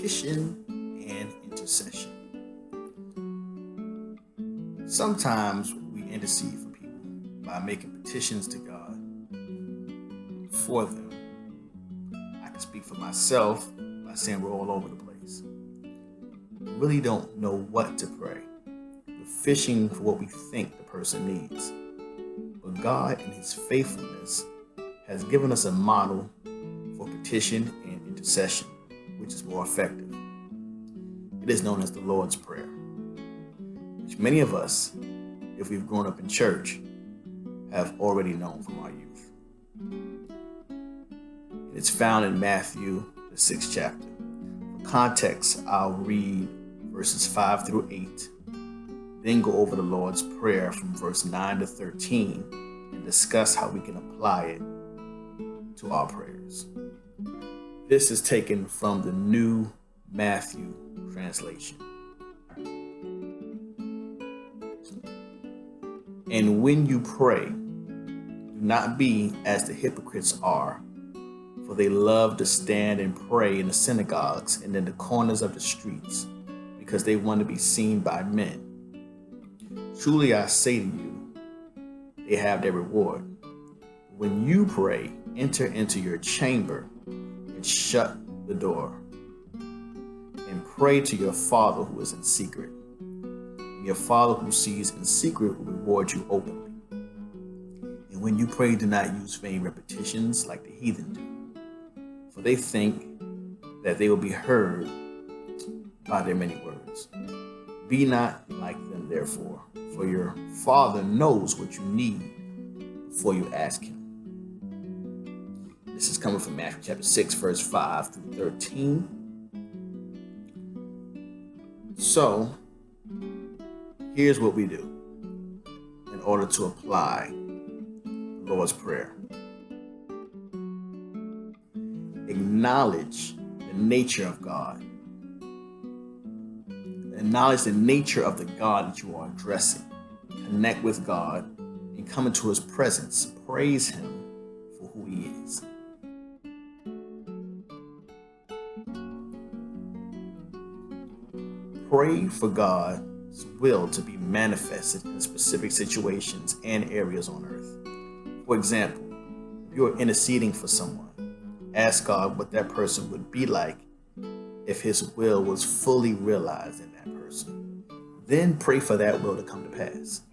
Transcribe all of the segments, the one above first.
petition and intercession. Sometimes we intercede for people by making petitions to God for them. I can speak for myself by saying we're all over the place. We really don't know what to pray. We're fishing for what we think the person needs. But God, in His faithfulness, has given us a model for petition and intercession, which is more effective. It is known as the Lord's Prayer, which many of us, if we've grown up in church, have already known from our youth. It's found in Matthew, the 6th chapter. For context, I'll read verses 5 through 8, then go over the Lord's Prayer from verse 9 to 13, and discuss how we can apply it to our prayers. This is taken from the New Matthew translation. And when you pray, do not be as the hypocrites are, for they love to stand and pray in the synagogues and in the corners of the streets, because they want to be seen by men. Truly I say to you, they have their reward. When you pray, enter into your chamber and shut the door, and pray to your Father who is in secret. And your Father who sees in secret will reward you openly. And when you pray, do not use vain repetitions like the heathen do, for they think that they will be heard by their many words. Be not like them, therefore, for your Father knows what you need before you ask Him. This is coming from Matthew chapter 6, verse 5 through 13. So, here's what we do in order to apply the Lord's Prayer. Acknowledge the nature of God. Acknowledge the nature of the God that you are addressing. Connect with God and come into His presence. Praise Him for who He is. Pray for God's will to be manifested in specific situations and areas on earth. For example, if you are interceding for someone, ask God what that person would be like if His will was fully realized in that person. Then pray for that will to come to pass.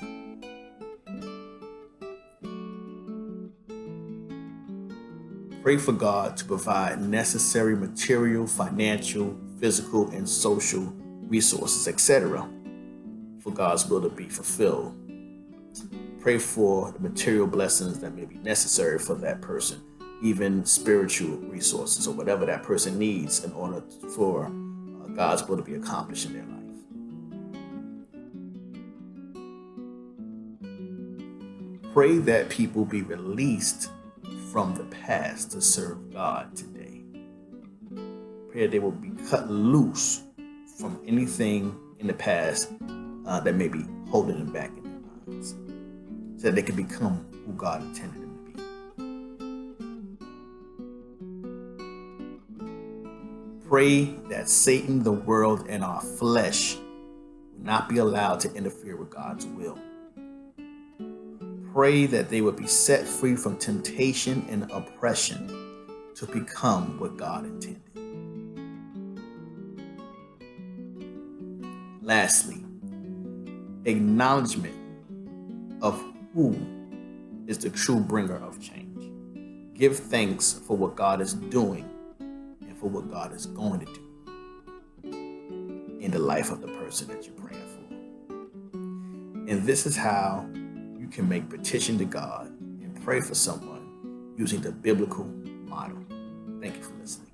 Pray for God to provide necessary material, financial, physical, and social resources, etc., for God's will to be fulfilled. Pray for the material blessings that may be necessary for that person, even spiritual resources or whatever that person needs in order for God's will to be accomplished in their life. Pray that people be released from the past to serve God today. Pray that they will be cut loose from anything in the past that may be holding them back in their minds, so that they can become who God intended them to be. Pray that Satan, the world, and our flesh will not be allowed to interfere with God's will. Pray that they will be set free from temptation and oppression to become what God intended. Lastly, acknowledgement of who is the true bringer of change. Give thanks for what God is doing and for what God is going to do in the life of the person that you're praying for. And this is how you can make petition to God and pray for someone using the biblical model. Thank you for listening.